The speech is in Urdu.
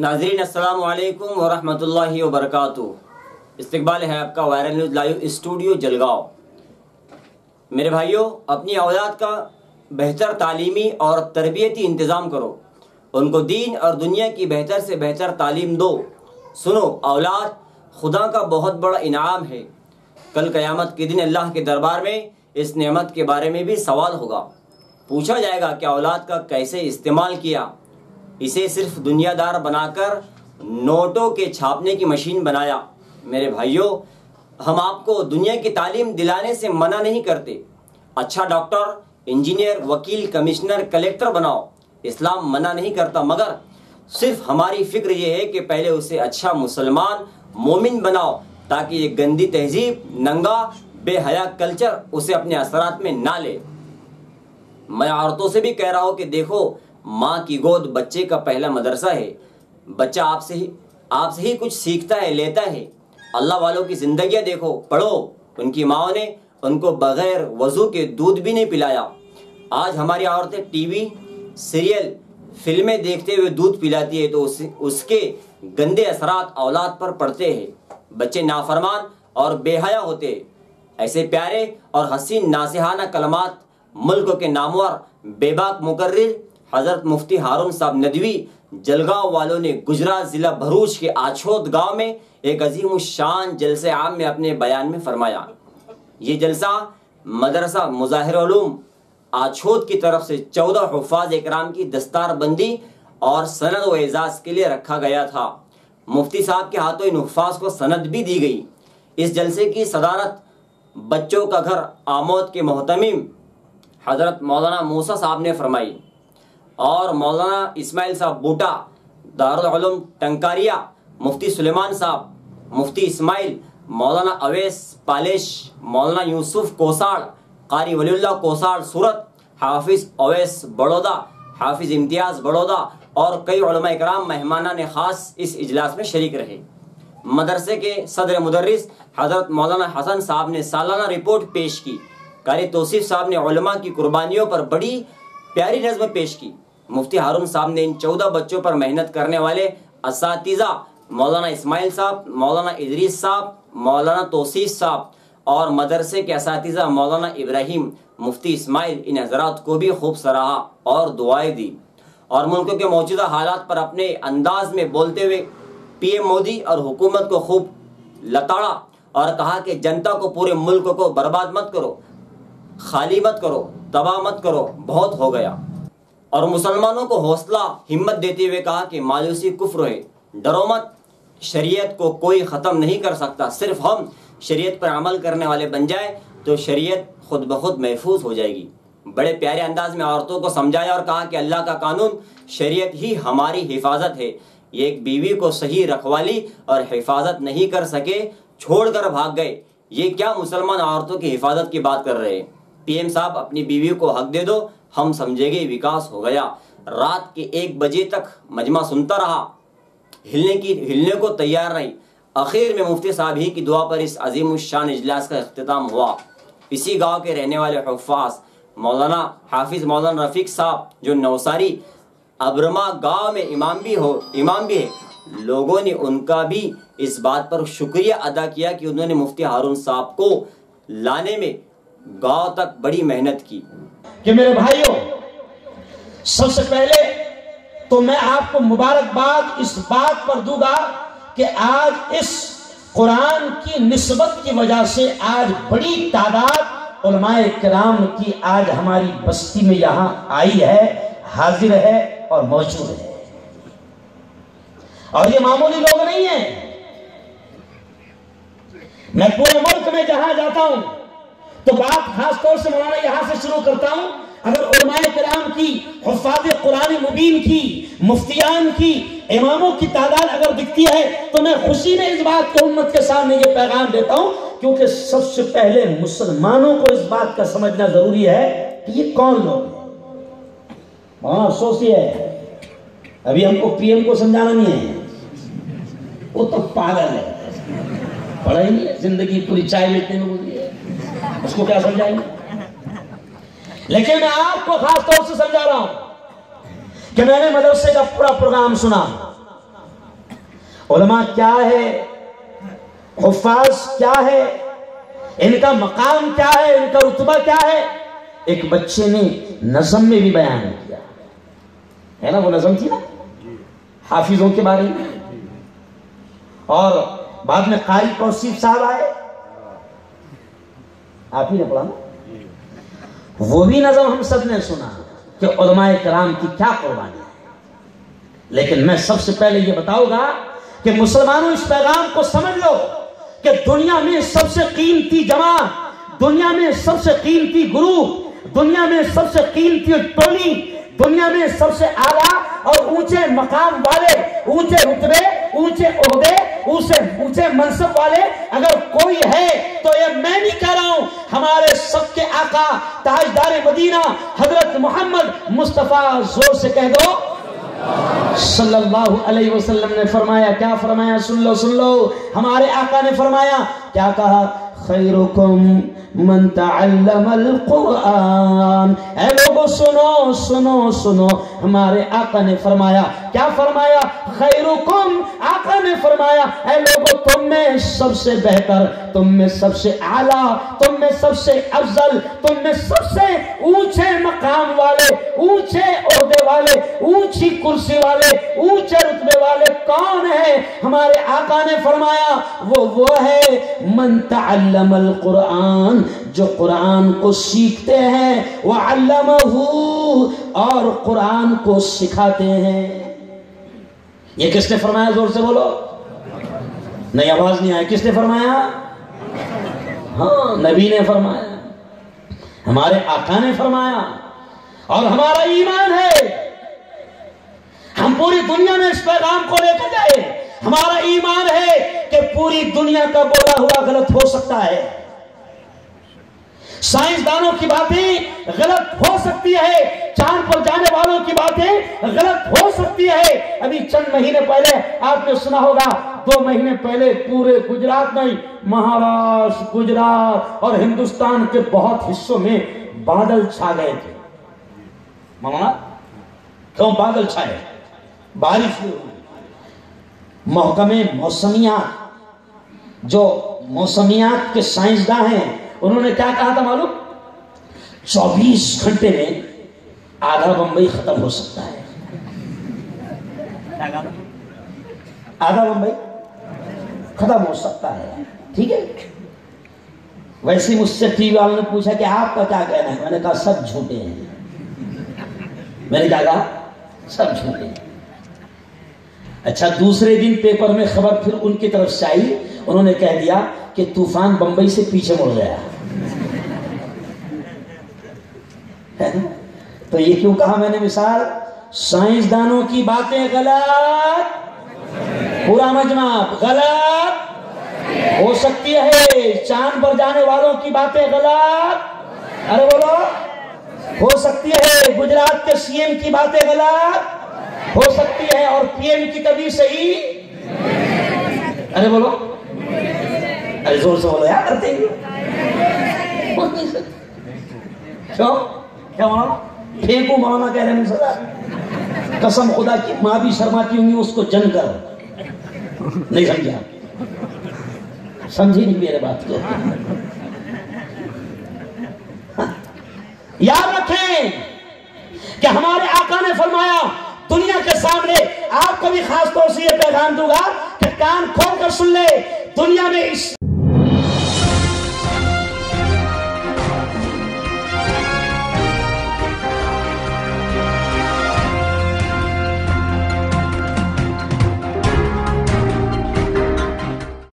ناظرین السلام علیکم ورحمۃ اللہ وبرکاتہ۔ استقبال ہے آپ کا viral news live studio Jalgaon. میرے بھائیوں، اپنی اولاد کا بہتر تعلیمی اور تربیتی انتظام کرو، ان کو دین اور دنیا کی بہتر سے بہتر تعلیم دو۔ سنو، اولاد خدا کا بہت بڑا انعام ہے۔ کل قیامت کے دن اللہ کے دربار میں اس نعمت کے بارے میں بھی سوال ہوگا۔ پوچھا جائے گا کہ اولاد کا کیسے استعمال کیا، اسے صرف دنیا دار بنا کر نوٹوں کے چھاپنے کی مشین بنایا۔ میرے بھائیوں، ہم آپ کو دنیا کی تعلیم دلانے سے منع نہیں کرتے۔ اچھا ڈاکٹر، انجینئر، وکیل، کمشنر، کلیکٹر بناؤ، اسلام منع نہیں کرتا، مگر صرف ہماری فکر یہ ہے کہ پہلے اسے اچھا مسلمان مومن بناؤ، تاکہ یہ گندی تہذیب، ننگا بے حیا کلچر اسے اپنے اثرات میں نہ لے۔ میں عورتوں سے بھی کہہ رہا ہوں کہ دیکھو، ماں کی گود بچے کا پہلا مدرسہ ہے۔ بچہ آپ سے ہی کچھ سیکھتا ہے، لیتا ہے۔ اللہ والوں کی زندگیاں دیکھو، پڑھو، ان کی ماں نے ان کو بغیر وضو کے دودھ بھی نہیں پلایا۔ آج ہماری عورتیں ٹی وی، سیریل، فلمیں دیکھتے ہوئے دودھ پلاتی ہے تو اس کے گندے اثرات اولاد پر پڑتے ہیں۔ بچے نافرمان اور بے حیا ہوتے ہیں۔ ایسے پیارے اور حسین ناصحانہ کلمات ملک کے نامور بے باک مقرر حضرت مفتی ہارون صاحب ندوی جلگاؤں والوں نے گجرات ضلع بھروچ کے آچھوت گاؤں میں ایک عظیم الشان جلسے عام میں اپنے بیان میں فرمایا۔ یہ جلسہ مدرسہ مظاہر علوم آچھوت کی طرف سے 14 حفاظ اکرام کی دستار بندی اور سند و اعزاز کے لیے رکھا گیا تھا۔ مفتی صاحب کے ہاتھوں ان حفاظ کو سند بھی دی گئی۔ اس جلسے کی صدارت بچوں کا گھر آمود کے محتمم حضرت مولانا موسیٰ صاحب نے فرمائی، اور مولانا اسماعیل صاحب بوٹا دارالعلوم ٹنکاریا، مفتی سلیمان صاحب، مفتی اسماعیل، مولانا اویس پالش، مولانا یوسف کوساڑ، قاری ولی اللہ کوساڑ سورت، حافظ اویس بڑودا، حافظ امتیاز بڑودا اور کئی علماء اکرام مہمانان خاص اس اجلاس میں شریک رہے۔ مدرسے کے صدر مدرس حضرت مولانا حسن صاحب نے سالانہ رپورٹ پیش کی۔ قاری توصیف صاحب نے علماء کی قربانیوں پر بڑی پیاری نظم پیش کی۔ مفتی ہارون صاحب نے ان 14 بچوں پر محنت کرنے والے اساتذہ مولانا اسماعیل صاحب، مولانا ادریس صاحب، مولانا توصیف صاحب اور مدرسے کے اساتذہ مولانا ابراہیم، مفتی اسماعیل، ان حضرات کو بھی خوب سراہا اور دعائیں دی، اور ملک کے موجودہ حالات پر اپنے انداز میں بولتے ہوئے پی ایم مودی اور حکومت کو خوب لتاڑا اور کہا کہ جنتا کو، پورے ملک کو برباد مت کرو، خالی مت کرو، تباہ مت کرو، بہت ہو گیا۔ اور مسلمانوں کو حوصلہ ہمت دیتے ہوئے کہا کہ مایوسی کفر ہے، ڈرو مت، شریعت کو کوئی ختم نہیں کر سکتا، صرف ہم شریعت پر عمل کرنے والے بن جائے تو شریعت خود بخود محفوظ ہو جائے گی۔ بڑے پیارے انداز میں عورتوں کو سمجھایا اور کہا کہ اللہ کا قانون، شریعت ہی ہماری حفاظت ہے۔ یہ ایک بیوی کو صحیح رکھوالی اور حفاظت نہیں کر سکے، چھوڑ کر بھاگ گئے، یہ کیا مسلمان عورتوں کی حفاظت کی بات کر رہے ہیں؟ پی ایم صاحب، اپنی بیوی کو حق دے دو، ہم سمجھے گے وکاس ہو گیا۔ رات کے 1 بجے تک مجمع سنتا رہا، ہلنے کو تیار نہیں۔ اخیر میں مفتی صاحب ہی کی دعا پر اس عظیم الشان اجلاس کا اختتام ہوا۔ اسی گاؤں کے رہنے والے حفاظ مولانا حافظ مولانا رفیق صاحب، جو نوساری ابرما گاؤں میں امام بھی ہے، لوگوں نے ان کا بھی اس بات پر شکریہ ادا کیا کہ انہوں نے مفتی ہارون صاحب کو لانے میں گاؤں تک بڑی محنت کی۔ کہ میرے بھائیوں، سب سے پہلے تو میں آپ کو مبارکباد اس بات پر دوں گا کہ آج اس قرآن کی نسبت کی وجہ سے آج بڑی تعداد علماء کرام کی آج ہماری بستی میں یہاں آئی ہے، حاضر ہے اور موجود ہے، اور یہ معمولی لوگ نہیں ہیں۔ میں پورے ملک میں جہاں جاتا ہوں تو بات خاص طور سے مولانا یہاں سے شروع کرتا ہوں، اگر علماء کرام کی، حفاظ قرآن مبین کی، مفتیان کی، اماموں کی تعداد اگر دکھتی ہے تو میں خوشی میں اس بات کو امت کے سامنے یہ پیغام دیتا ہوں، کیونکہ سب سے پہلے مسلمانوں کو اس بات کا سمجھنا ضروری ہے کہ یہ کون لوگ ہیں۔ بہت افسوس یہ ہے، ابھی ہم کو پی ایم کو سمجھانا نہیں ہے، وہ تو پاگل ہے، پڑھا ہی نہیں، زندگی پوری چائے بیچنے میں گزری ہے، اس کو کیا سمجھائیں گے؟ لیکن میں آپ کو خاص طور سے سمجھا رہا ہوں کہ میں نے مدرسے کا پورا پروگرام سنا، علماء کیا ہے، حفاظ کیا ہے، ان کا مقام کیا ہے، ان کا رتبہ کیا ہے، ایک بچے نے نظم میں بھی بیان کیا ہے نا، وہ نظم تھی نا حافظوں کے بارے میں، اور بعد میں قاری توصیف صاحب آئے، آپ ہی نے پڑھا نا، وہ بھی نظم ہم سب نے سنا کہ علماء کرام کی کیا قربانی ہے۔ لیکن میں سب سے پہلے یہ بتاؤں گا کہ مسلمانوں اس پیغام کو سمجھ لو کہ دنیا میں سب سے قیمتی جماعت، دنیا میں سب سے قیمتی گروپ، دنیا میں سب سے قیمتی ٹولی، دنیا میں سب سے اعلیٰ اور اونچے مقام والے، اونچے رتبے، اونچے عہدے، اونچے منصب والے اگر کوئی ہے تو یہ میں نہیں کہہ رہا ہوں، ہمارے سب کے آقا تاجدار مدینہ حضرت محمد مصطفیٰ، زور سے کہہ دو صلی اللہ علیہ وسلم نے فرمایا، کیا فرمایا؟ سن لو، ہمارے آقا نے فرمایا، کیا کہا؟ خیرکم من تعلم القرآن۔ اے لوگوں سنو، ہمارے آقا نے فرمایا، کیا فرمایا؟ خیرکم، آقا نے فرمایا اے لوگوں تم میں سب سے بہتر، تم میں سب سے اعلیٰ، تم میں سب سے افضل، تم میں سب سے اونچے مقام والے، اونچے عہدے والے، اونچی کرسی والے، اونچے رتبے والے کون ہے؟ ہمارے آقا نے فرمایا وہ ہے من تعلم القرآن، جو قرآن کو سیکھتے ہیں، وعلمہ، اور قرآن کو سکھاتے ہیں۔ یہ کس نے فرمایا؟ زور سے بولو، نہیں آواز نہیں آئی، کس نے فرمایا؟ ہاں، نبی نے فرمایا، ہمارے آقا نے فرمایا، اور ہمارا ایمان ہے ہم پوری دنیا میں اس پیغام کو لے کر جائے۔ ہمارا ایمان ہے کہ پوری دنیا کا بولا ہوا غلط ہو سکتا ہے، سائنسدانوں کی باتیں غلط ہو سکتی ہے، چاند پر جانے والوں کی باتیں غلط ہو سکتی ہے۔ ابھی چند مہینے پہلے آپ نے سنا ہوگا، 2 مہینے پہلے پورے گجرات میں، مہاراشٹر، گجرات اور ہندوستان کے بہت حصوں میں بادل چھا گئے تھے۔ مولانا کیوں بادل چھائے؟ بارش ہوئی۔ محکمہ موسمیات، جو موسمیات کے سائنسداں ہیں، انہوں نے کیا کہا تھا معلوم؟ 24 گھنٹے میں آدھا بمبئی ختم ہو سکتا ہے۔ آدھا بمبئی ختم ہو سکتا ہے، ٹھیک ہے۔ ویسے مجھ سے ٹی وی والوں نے پوچھا کہ آپ کا کیا کہنا ہے، میں نے کہا سب جھوٹے ہیں۔ میں نے کیا کہا؟ سب جھوٹے ہیں۔ اچھا، دوسرے دن پیپر میں خبر پھر ان کی طرف سے آئی، انہوں نے کہہ دیا کہ طوفان بمبئی سے پیچھے مڑ گیا۔ تو یہ کیوں کہا میں نے مثال؟ سائنسدانوں کی باتیں غلط، پورا مجمع غلط ہو سکتی ہے، چاند پر جانے والوں کی باتیں غلط، ارے بولو، ہو سکتی ہے، گجرات کے سی ایم کی باتیں غلط ہو سکتی ہے، اور پی ایم کی کبھی صحیح، ارے بولو، ارے زور سے بولو یار، کرتے ہیں کیوں؟ کیا مولانا پھینکو؟ مولانا کہہ رہے ہیں سزا، قسم خدا کی ماں بھی شرماتی ہوں گی اس کو جن کر، نہیں سمجھا؟ سمجھی نہیں میرے بات کو؟ یاد رکھیں کہ ہمارے آقا نے فرمایا، دنیا کے سامنے آپ کو بھی خاص طور سے یہ پیغام دوں گا کہ کان کھول کر سن لے، دنیا میں اس